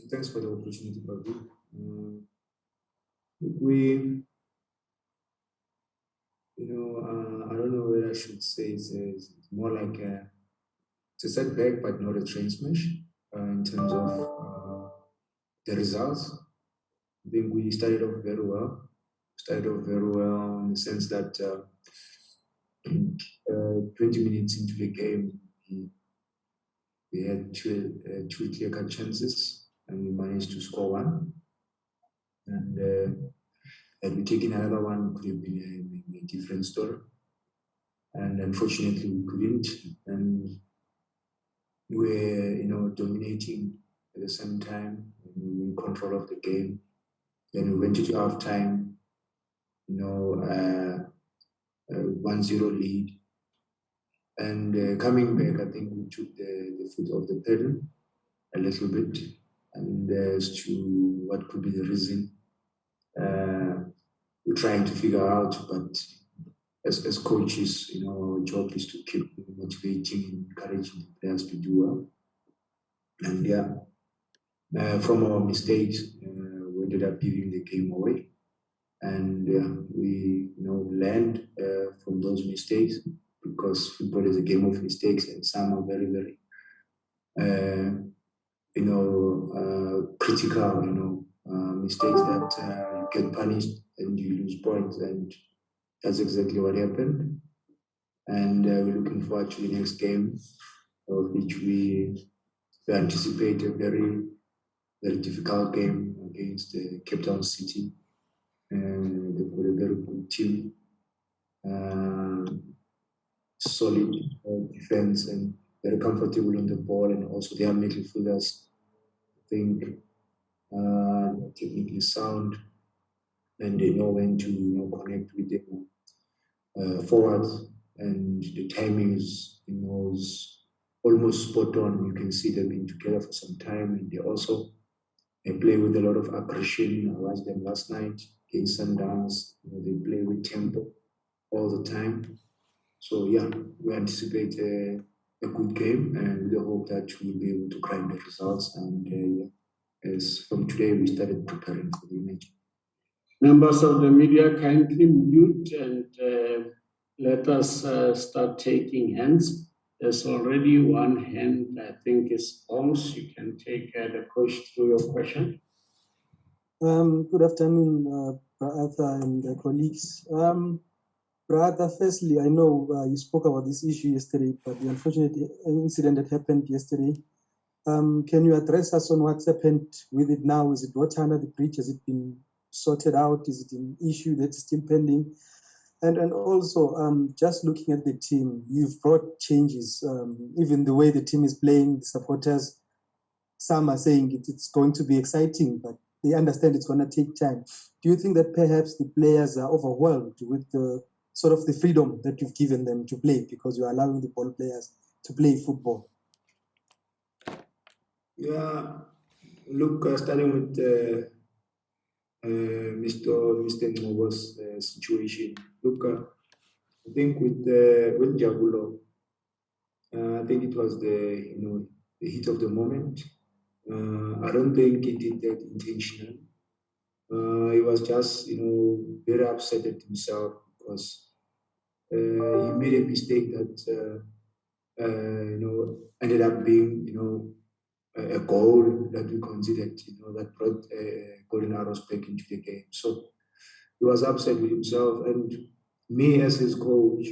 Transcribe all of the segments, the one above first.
Thanks for the opportunity, Babu. We, I don't know what I should say. It's more like it's a setback, but not a train smash in terms of the results. I think we started off very well. Started off very well in the sense that 20 minutes into the game, we had two clear-cut chances, and we managed to score one. And had we taken another one, it could have been a different story. And unfortunately, we couldn't. And we were, dominating at the same time. We were in control of the game. Then we went into halftime, 1-0 lead. And coming back, I think we took the foot off the pedal a little bit. And as to what could be the reason, we're trying to figure out. But as coaches, our job is to keep motivating and encouraging the players to do well. And from our mistakes, we ended up giving the game away. And we, learned from those mistakes, because football is a game of mistakes, and some are very, very, critical, mistakes that you get punished and you lose points, and that's exactly what happened. And we're looking forward to the next game, of which we anticipate a very, very difficult game against Cape Town City. And they've got a very good team, solid defense, and very comfortable on the ball. And also their midfielders, I think, technically sound, and they know when to connect with the forwards, and the timing is almost spot on. You can see they've been together for some time, and they play with a lot of aggression. I watched them last night against Sundowns. They play with tempo all the time. So we anticipate a good game, and with the hope that we'll be able to grind the results. And as from today, we started preparing for the match. Members of the media, kindly mute and let us start taking hands. There's already one hand, I think is Ons. You can take the push through your question. Good afternoon, Arthur and colleagues. Brother, firstly, I know you spoke about this issue yesterday, but the unfortunate incident that happened yesterday, can you address us on what's happened with it now? Is it water under the bridge? Has it been sorted out? Is it an issue that's still pending? And also, just looking at the team, you've brought changes, even the way the team is playing, the supporters, some are saying it's going to be exciting, but they understand it's going to take time. Do you think that perhaps the players are overwhelmed with the sort of the freedom that you've given them to play, because you're allowing the ball players to play football? Yeah, look, starting with Mr. Ngcobo's situation. Look, I think with Njabulo, I think it was the heat of the moment. I don't think he did that intentionally. He was just very upset at himself, because he made a mistake that ended up being a goal that we considered, that brought Golden Arrows back into the game. So he was upset with himself, and me as his coach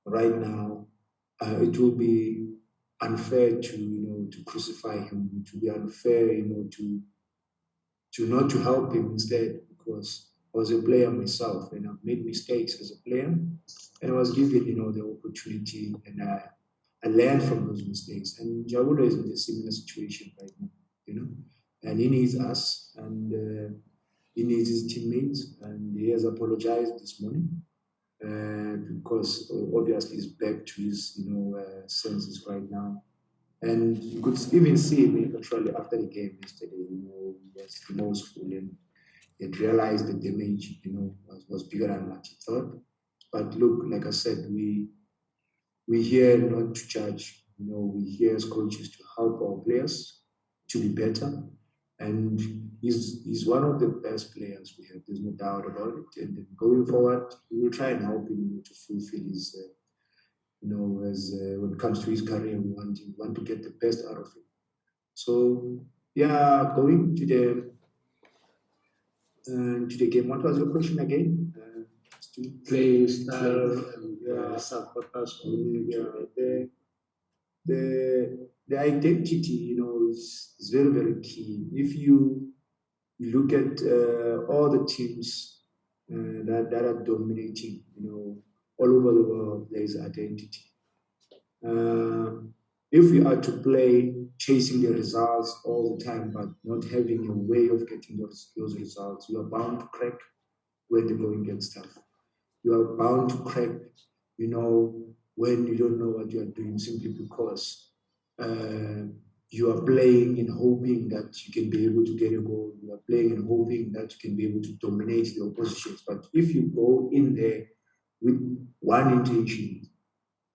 right now, it will be unfair to crucify him. It will be unfair, to not to help him instead, because I was a player myself, and I've made mistakes as a player, and I was given the opportunity, and I learned from those mistakes. And Njabulo is in a similar situation right now, and he needs us, and he needs his teammates, and he has apologized this morning, because obviously he's back to his senses right now. And you could even see him actually after the game yesterday, he was remorseful, and he had realized the damage was bigger than what he thought. But look, like I said, we're here not to judge. We're here as coaches to help our players, to be better. And he's one of the best players we have. There's no doubt about it. And then going forward, we will try and help him to fulfill his, as when it comes to his career, we want to get the best out of him. So yeah, going to the game. What was your question again? Playing style and supporters. The identity, is very, very key. If you look at all the teams that are dominating, all over the world, there is identity. If we are to play chasing the results all the time, but not having a way of getting those results, you are bound to crack when the going gets tough. You are bound to crack, when you don't know what you are doing, simply because you are playing and hoping that you can be able to get a goal. You are playing and hoping that you can be able to dominate the oppositions. But if you go in there with one intention,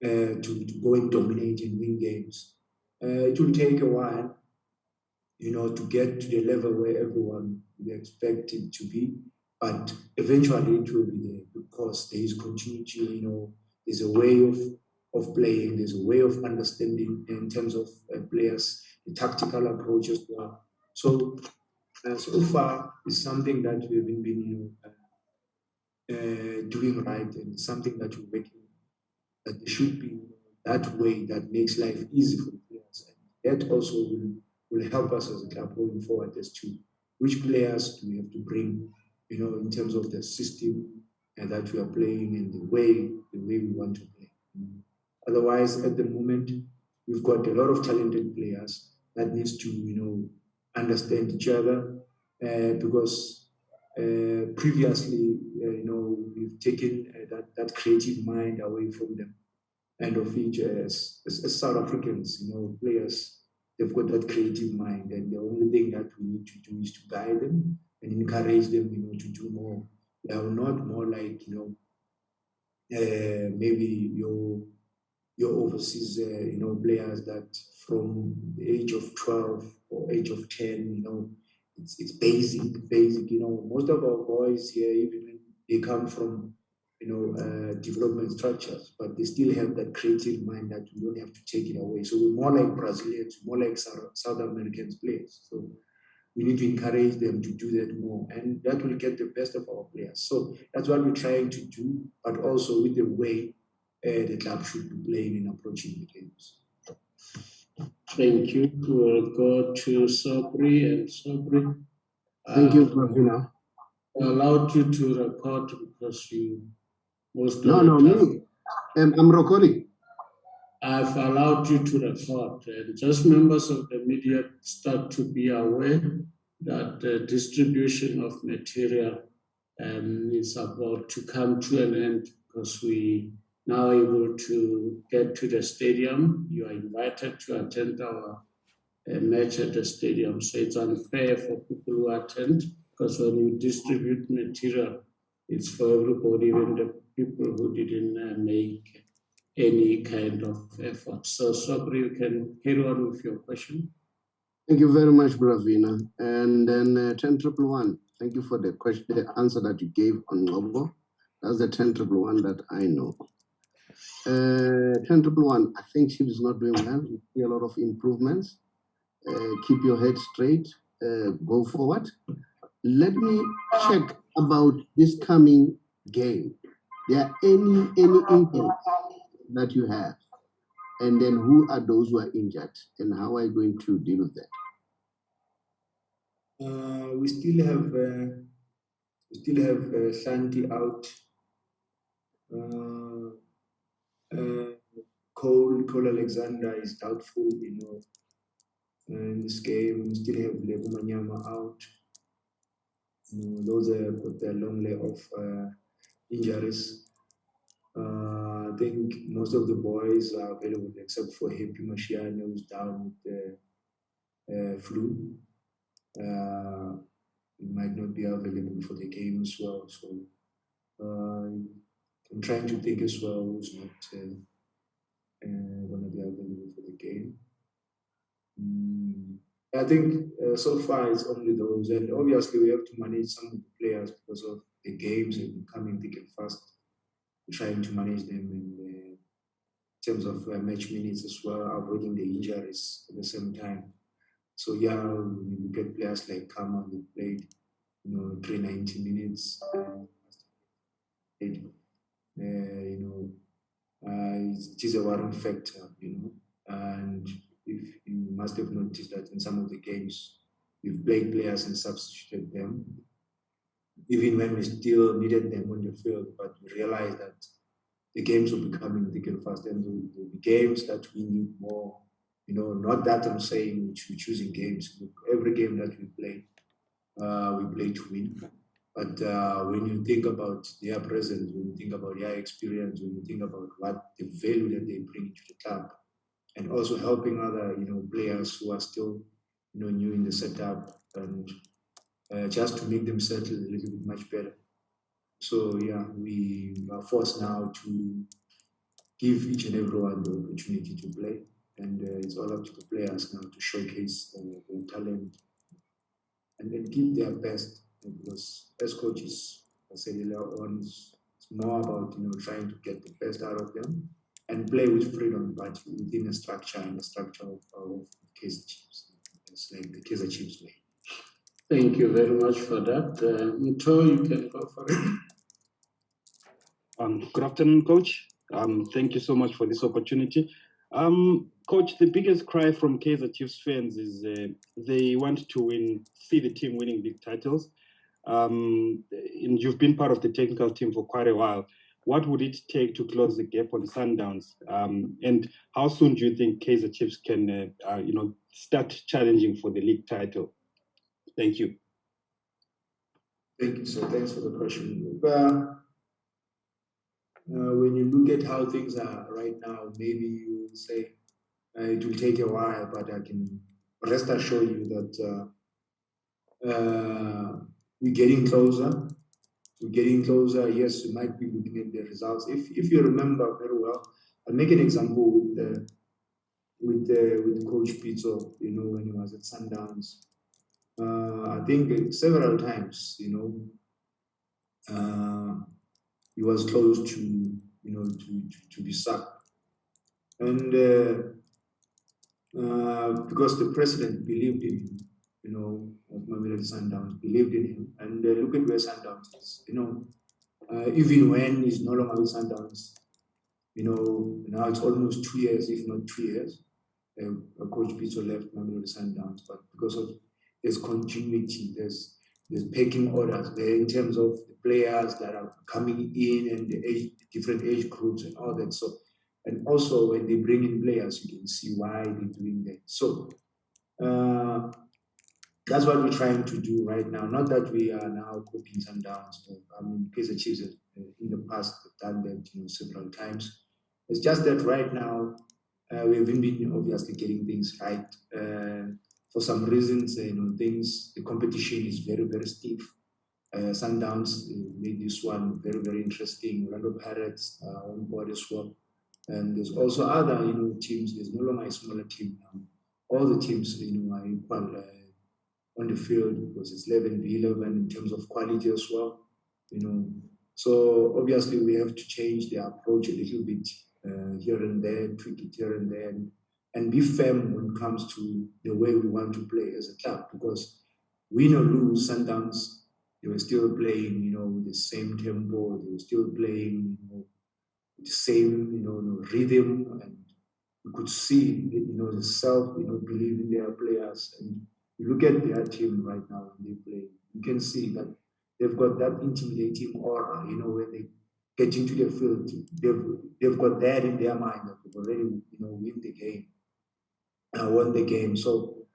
to go and dominate and win games, it will take a while, to get to the level where everyone will expect it to be. But eventually it will be there because there is continuity, there's a way of playing, there's a way of understanding in terms of players, the tactical approach as well. So, so far, it's something that we've been doing right, and something that we're making, that there should be that way that makes life easy for the players. And that also will help us as a club going forward as to which players do we have to bring, in terms of the system and that we are playing and the way we want to play. Otherwise, at the moment, we've got a lot of talented players that needs to, understand each other because previously, we've taken that creative mind away from them. And of each, as South Africans, players, they've got that creative mind, and the only thing that we need to do is to guide them and encourage them, to do more. They are not more like, maybe your overseas, players that from the age of 12 or age of 10, it's basic. Most of our boys here, even when they come from, development structures, but they still have that creative mind that we don't have to take it away. So we're more like Brazilians, more like South Americans players. So we need to encourage them to do that more, and that will get the best of our players. So that's what we're trying to do, but also with the way the club should be playing and approaching the games. Thank you. We'll go to Sabri and Sabri. Thank you, Pravina. I allowed you to record because you most No, of the no, time. me. I'm recording. I've allowed you to record, and just members of the media start to be aware that the distribution of material is about to come to an end because we now able to get to the stadium. You are invited to attend our match at the stadium, so it's unfair for people who attend because when you distribute material, it's for everybody, even the people who didn't make any kind of effort. So, Sabri, you can carry on with your question. Thank you very much, Bravina. And then 10-111. Thank you for the question, the answer that you gave on Ngcobo. That's the 10-111 that I know. 10-111. I think Chiefs is not doing well. We see a lot of improvements. Keep your head straight. Go forward. Let me check about this coming game. There are any injuries that you have? And then who are those who are injured, and how are you going to deal with that? We still have Santi out. Cole Alexander is doubtful, in this game. We still have Lebo Manyama out. Those are the long lay of injuries. I think most of the boys are available except for Happy Mashiane, who's down with the flu. He might not be available for the game as well. So I'm trying to think as well who's not going to be available for the game. I think so far it's only those, and obviously we have to manage some of the players because of the games and coming thick and fast. We're trying to manage them in terms of match minutes as well, avoiding the injuries at the same time. So yeah, when you get players like Kama, who played, 390 minutes, it is a worrying factor, and if you must have noticed that in some of the games, we've played players and substituted them, even when we still needed them on the field, but we realized that the games will be coming thick and fast, and there will be games that we need more. Not that I'm saying we're choosing games. Every game that we play to win. But when you think about their presence, when you think about their experience, when you think about what the value that they bring to the club, and also helping other, players who are still, new in the setup, and just to make them settle a little bit much better. So yeah, we are forced now to give each and everyone the opportunity to play, and it's all up to the players now to showcase their talent and then give their best. Because as coaches, I said earlier on, it's more about trying to get the best out of them and play with freedom, but within a structure and the structure of Kaizer Chiefs. It's like the Kaizer Chiefs way. Thank you very much for that. Mto, you can go for it. Good afternoon, Coach. Thank you so much for this opportunity. Coach, the biggest cry from Kaizer Chiefs fans is they want to see the team winning big titles. And you've been part of the technical team for quite a while. What would it take to close the gap on Sundowns? And how soon do you think Kaizer Chiefs can, start challenging for the league title? Thank you. Thank you, sir. Thanks for the question. When you look at how things are right now, maybe you will say it will take a while, but I can rest assure you that we're getting closer. We're getting closer. Yes, we might be looking at the results. If you remember very well, I'll make an example with Coach Pizzo. When he was at Sundowns, I think several times, he was close to be sacked, and because the president believed in him, of Mamelodi Sundowns, believed in him, and look at where Sundowns is. Even when he's no longer with Sundowns, now it's almost 2 years, if not 3 years. Coach Pizzo left Mamelodi Sundowns, but because of there's continuity, there's pecking orders there in terms of the players that are coming in and the different age groups and all that. So, and also when they bring in players, you can see why they're doing that. So that's what we're trying to do right now. Not that we are now coping Sundowns. Kaizer Chiefs in the past have done that several times. It's just that right now we haven't been obviously getting things right. For some reasons, the competition is very, very stiff. Sundowns made this one very, very interesting. Orlando Pirates on board as well. And there's also other, teams. There's no longer a smaller team now. All the teams, are equal on the field because it's 11v11 in terms of quality as well. So obviously we have to change the approach a little bit here and there, tweak it here and there, and be firm when it comes to the way we want to play as a club. Because win or lose, Sundowns, they were still playing, with the same tempo. They were still playing, with the same, rhythm, and you could see, the self, believe in their players. And you look at their team right now when they play, you can see that they've got that intimidating aura, when they get into the field, they've got that in their mind that they've already, win the game, won the game. So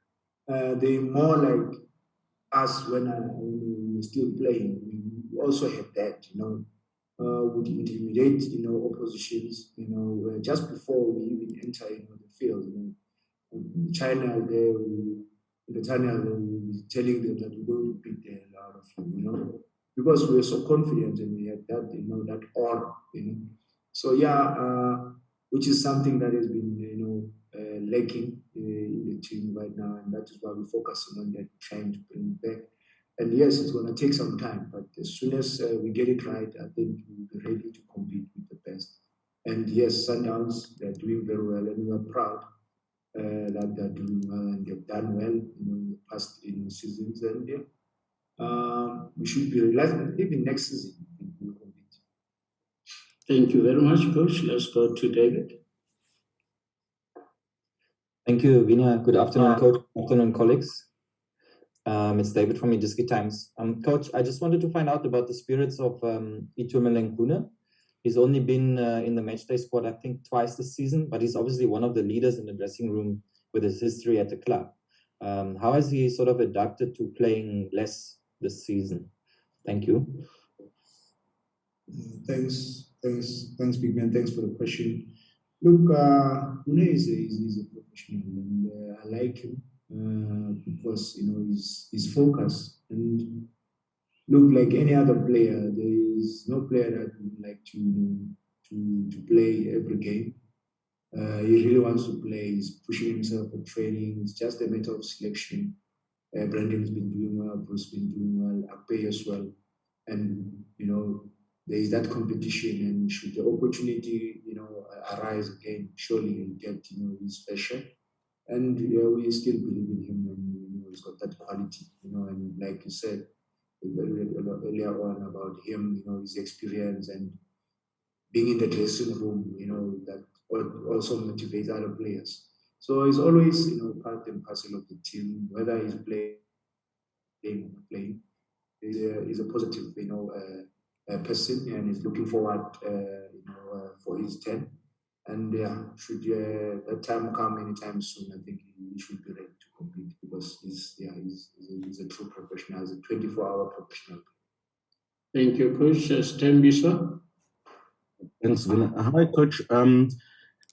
they're more like us when we were still playing. We also had that, would intimidate, oppositions, just before we even enter, the field. In China, the tunnel, they will be telling them that we're going to beat the hell out of you, because we were so confident and we had that, that aura, So yeah, which is something that has been, lacking in the team right now, and that is why we're focusing on that, trying to bring it back. And yes, it's going to take some time, but as soon as we get it right, I think we'll be ready to compete with the best. And yes, Sundowns, they're doing very well, and we are proud that they're doing well and they've done well, in the past seasons. And we should be relaxed. Even next season, we'll compete. Thank you very much, Coach. Let's go to David. Thank you, Vina. Good afternoon, Coach. Good afternoon, colleagues. It's David from Njabulo Times. Coach, I just wanted to find out about the spirits of Njabulo Ngcobo. He's only been in the matchday squad, I think, twice this season, but he's obviously one of the leaders in the dressing room with his history at the club. How has he sort of adapted to playing less this season? Thank you. Thanks, big man. Thanks for the question. Look, Une is a professional, and I like him because he's focused. And look, like any other player, there is no player that would like to play every game. He really wants to play. He's pushing himself for training. It's just a matter of selection. Brandon's been doing well. Bruce been doing well. Akpe as well. And there is that competition, and should the opportunity arise again, surely he'll get his fair share. And we still believe in him, and he's got that quality. And like you said earlier on about him, his experience and being in the dressing room, that also motivates other players. So he's always part and parcel of the team, whether he's playing or not playing. He's a positive person, and he's looking forward for his turn. And should that time come anytime soon, I think he should be ready to compete, because he's a true professional. He's a 24-hour professional. Thank you, Coach. Stembiswa. Thanks, Vina. Hi, Coach.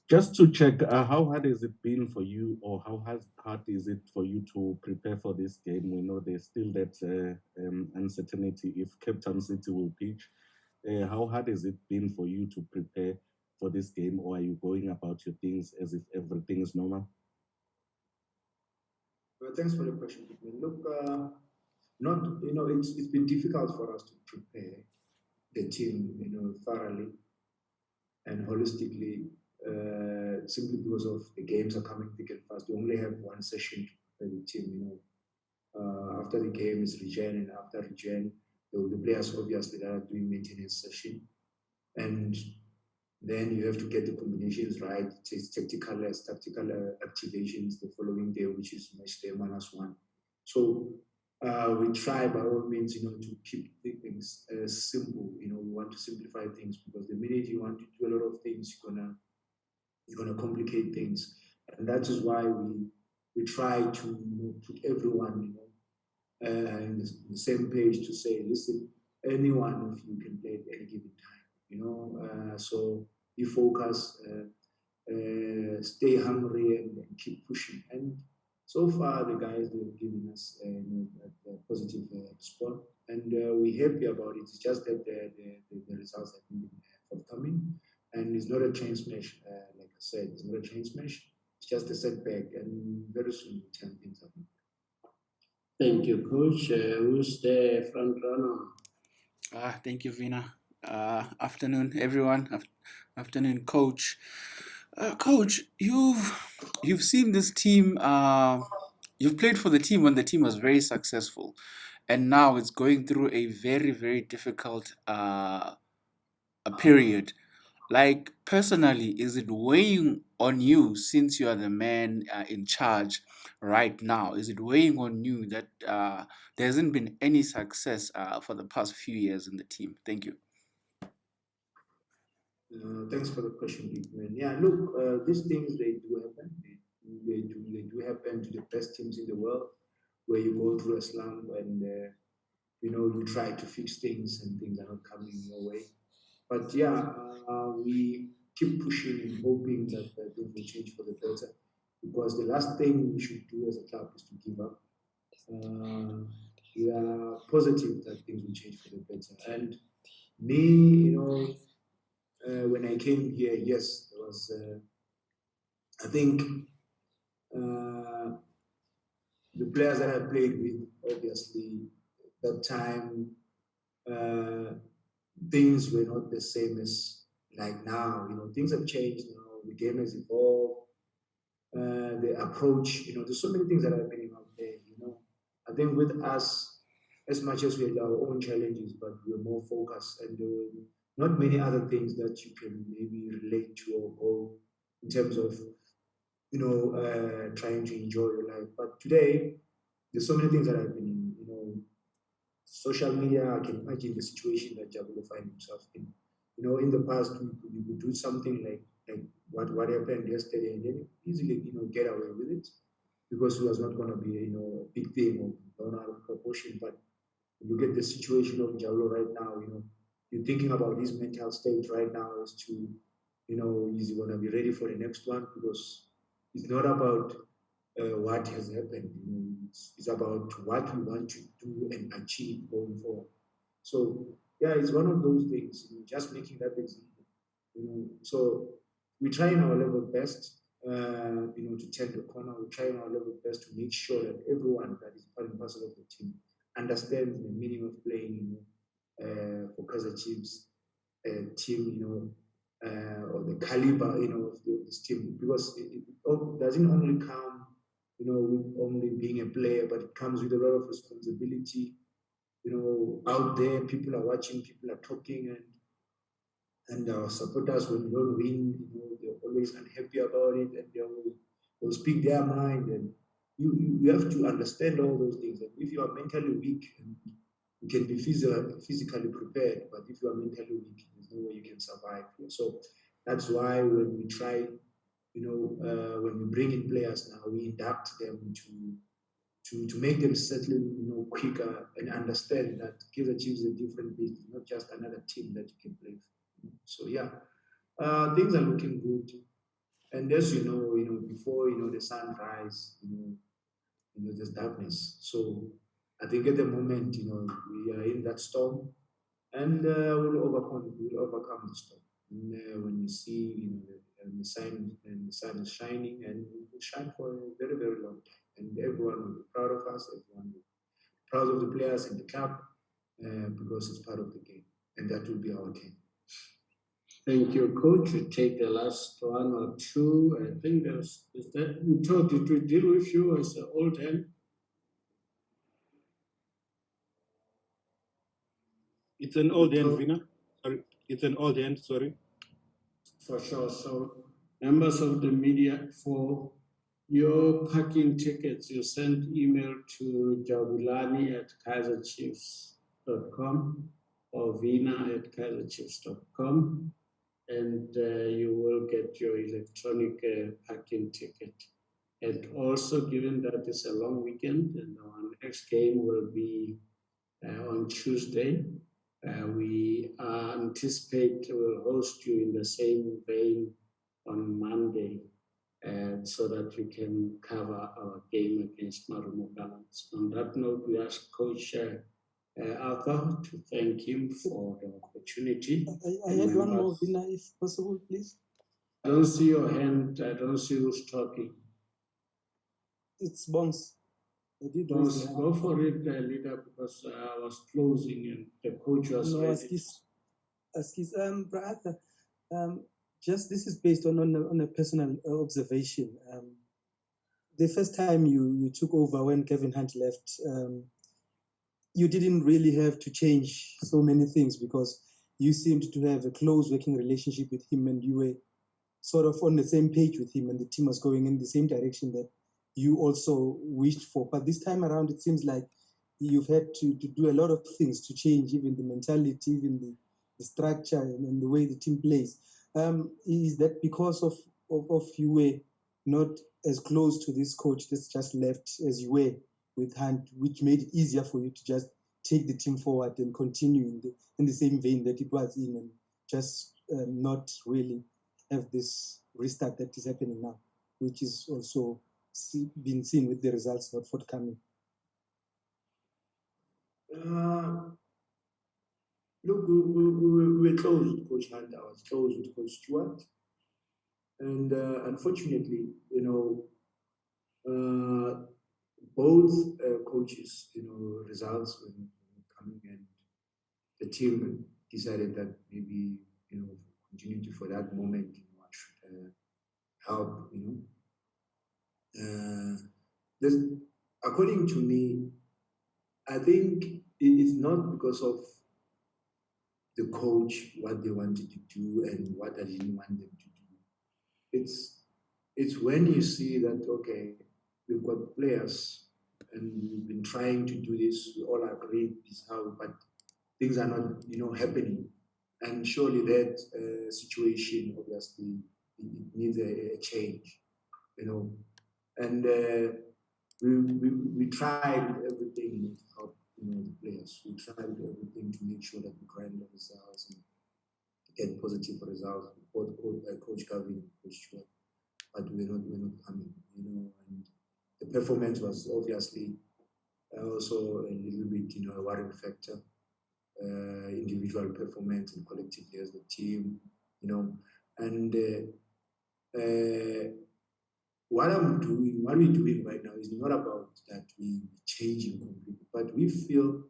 Just to check, how hard has it been for you, or how hard is it for you to prepare for this game? We know there's still that uncertainty if Cape Town City will pitch. How hard has it been for you to prepare for this game, or are you going about your things as if everything is normal? Well, thanks for the question. Look, it's been difficult for us to prepare the team, thoroughly and holistically, simply because of the games are coming thick and fast. We only have one session to prepare the team. After the game is regen, and after regen, the players obviously that are doing maintenance session, and then you have to get the combinations right. It takes tactical activations the following day, which is match day -1. So we try by all means, to keep things simple. We want to simplify things, because the minute you want to do a lot of things, you're gonna complicate things, and that is why we try to put everyone in the same page to say, listen, anyone of you can play at any given time. So be focused, stay hungry, and keep pushing. And so far, the guys, they've given us a positive response, and we're happy about it. It's just that the results have been forthcoming, and it's not a train smash. Like I said, it's not a train smash. It's just a setback, and very soon we'll turn things up. Thank you, Coach. Who's the front runner? Thank you, Vina. Afternoon, everyone. Afternoon, Coach. Coach, you've seen this team. You've played for the team when the team was very successful, and now it's going through a very, very difficult a period. Like, personally, is it weighing on you, since you are the man in charge right now? Is it weighing on you that there hasn't been any success for the past few years in the team? Thank you. Thanks for the question, big man. Yeah, look, these things, they do happen. They do happen to the best teams in the world, where you go through a slump, and you try to fix things, and things are not coming your way. But yeah, we keep pushing and hoping that things will change for the better, because the last thing we should do as a club is to give up. We are positive that things will change for the better. And me, when I came here, yes, there was, I think, the players that I played with, obviously, that time, things were not the same as like now. Things have changed now. The game has evolved. The approach, there's so many things that are happening out there. I think with us, as much as we had our own challenges, but we're more focused, and there were not many other things that you can maybe relate to or go in terms of trying to enjoy your life. But today, there's so many things that are happening. Social media. I can imagine the situation that Njabulo find himself in. In the past, we could do something like what happened yesterday, and then easily get away with it because it was not going to be a big thing or blown out of proportion. But look at the situation of Njabulo right now. You're thinking about his mental state right now as to is he going to be ready for the next one, because it's not about what has happened. It's about what we want to do and achieve going forward. So yeah, it's one of those things. Just making that example. So we try in our level best, to turn the corner. We try in our level best to make sure that everyone that is part and parcel of the team understands the meaning of playing, for Kaizer Chiefs team, or the caliber, of this team, because it doesn't only come, with only being a player, but it comes with a lot of responsibility. Out there, people are watching, people are talking, and our supporters, when we don't win, they're always unhappy about it, and they'll speak their mind, and you have to understand all those things. And if you are mentally weak, you can be physically prepared, but if you are mentally weak, there's no way you can survive. So that's why when we try, when we bring in players now, we induct them to make them settle, quicker, and understand that Kaizer Chiefs is a different beast, not just another team that you can play for. So yeah, things are looking good. And as you know, before the sun rise, there's darkness. So I think at the moment, we are in that storm, and we'll overcome the storm. And when you see, the sun is shining, and it will shine for a very, very long time. And everyone will be proud of us. Everyone will be proud of the players in the club, because it's part of the game, and that will be our team. Thank you, Coach. You take the last one or two. I think is that we told you to deal with you as an old hand. It's an old end, Vina. Sorry, it's an old end. Sorry. For sure. So, members of the media, for your parking tickets, you send email to jabulani@kaiserchiefs.com or vina@kaiserchiefs.com, and you will get your electronic parking ticket. And also, given that it's a long weekend and our next game will be on Tuesday, we anticipate we'll host you in the same vein on Monday, so that you can cover our game against Marumo Gallants. On that note, we ask Coach Arthur to thank him for the opportunity. I had one more, Vina, if possible, please. I don't see your hand. I don't see who's talking. It's Bongs. Go for it, leader, because I was closing and the coach was ready. Brother, just this is based on a personal observation. The first time you took over when Kevin Hunt left, you didn't really have to change so many things because you seemed to have a close working relationship with him, and you were sort of on the same page with him, and the team was going in the same direction that you also wished for. But this time around, it seems like you've had to do a lot of things to change, even the mentality, even the structure and the way the team plays. Is that because of you were not as close to this coach that's just left as you were with Hunt, which made it easier for you to just take the team forward and continue in the same vein that it was in, and just not really have this restart that is happening now, which is also been seen with the results not forthcoming? Look, we were close with Coach Hunt. I was close with Coach Stewart. And unfortunately, Both coaches, results were coming, and the team decided that maybe, continuity for that moment, I should help, this, according to me, I think it's not because of the coach, what they wanted to do and what I didn't want them to do. It's when you see that, okay, we've got players and we've been trying to do this, we all agree this is how, but things are not, happening. And surely that situation, obviously, it needs a change, And we tried everything to help, the players. We tried everything to make sure that we grind the results and get positive results. Both Coach Gavin and Coach Stuart, but we're not coming, And the performance was obviously also a little bit, a worrying factor. Individual performance and collectively as a team, and what we're doing right now is not about that we're changing completely, but we feel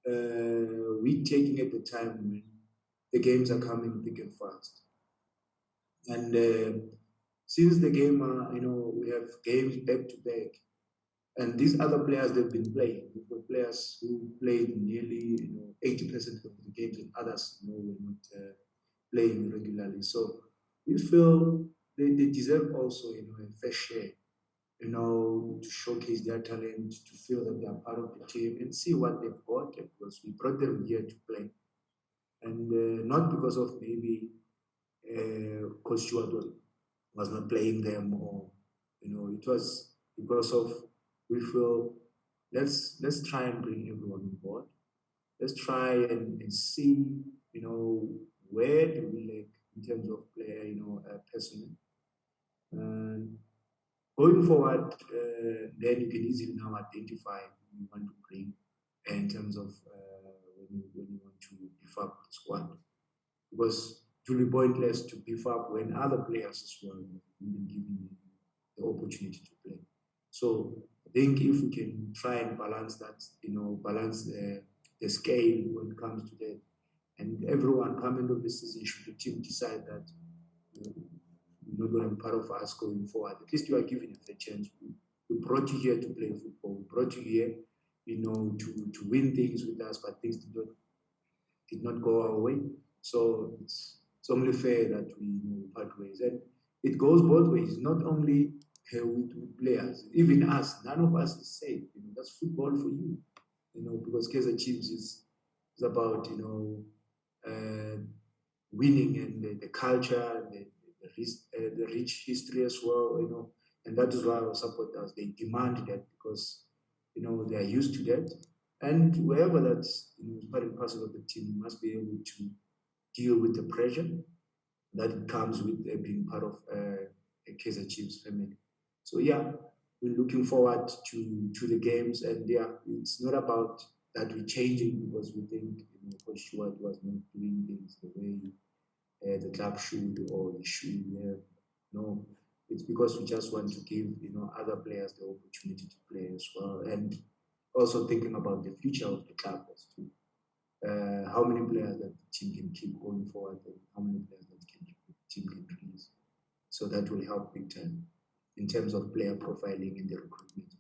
we're taking at the time when the games are coming thick and fast. And since the game, we have games back to back, and these other players they've been playing. We've got players who played nearly 80% of the games, and others were not playing regularly. So we feel they deserve also a fair share, to showcase their talent, to feel that they are part of the team and see what they've got, because we brought them here to play, and not because of maybe Coach Stuart was not playing them, or it was because of, we feel let's try and bring everyone on board. Let's try and see, where do we lack in terms of player, personnel. And going forward, then you can easily now identify who you want to bring in terms of when you want to beef up the squad. Because it will be pointless to beef up when other players as well will be given the opportunity to play. So I think if we can try and balance that, balance the scale when it comes to that, and everyone come into the season, should the team decide that you're not going to be part of us going forward, at least you are given a fair chance. We brought you here to play football. We brought you here, to win things with us, but things did not go our way. So it's only fair that we part ways. And it goes both ways, not only with players, even us. None of us is safe. That's football for you, because Kaizer Chiefs is about, winning, and the culture, and the rich history as well, and that is why our supporters, they demand that, because, they are used to that. And wherever that's, part and parcel of the team, must be able to deal with the pressure that comes with being part of a Kaizer Chiefs family. So yeah, we're looking forward to the games, and yeah, it's not about that we're changing because we think Coach Stuart was not doing things the way the club should or he should. No, it's because we just want to give other players the opportunity to play as well, and also thinking about the future of the club as too. How many players that the team can keep going forward, and how many players that the team can release. So that will help big time in terms of player profiling and the recruitment.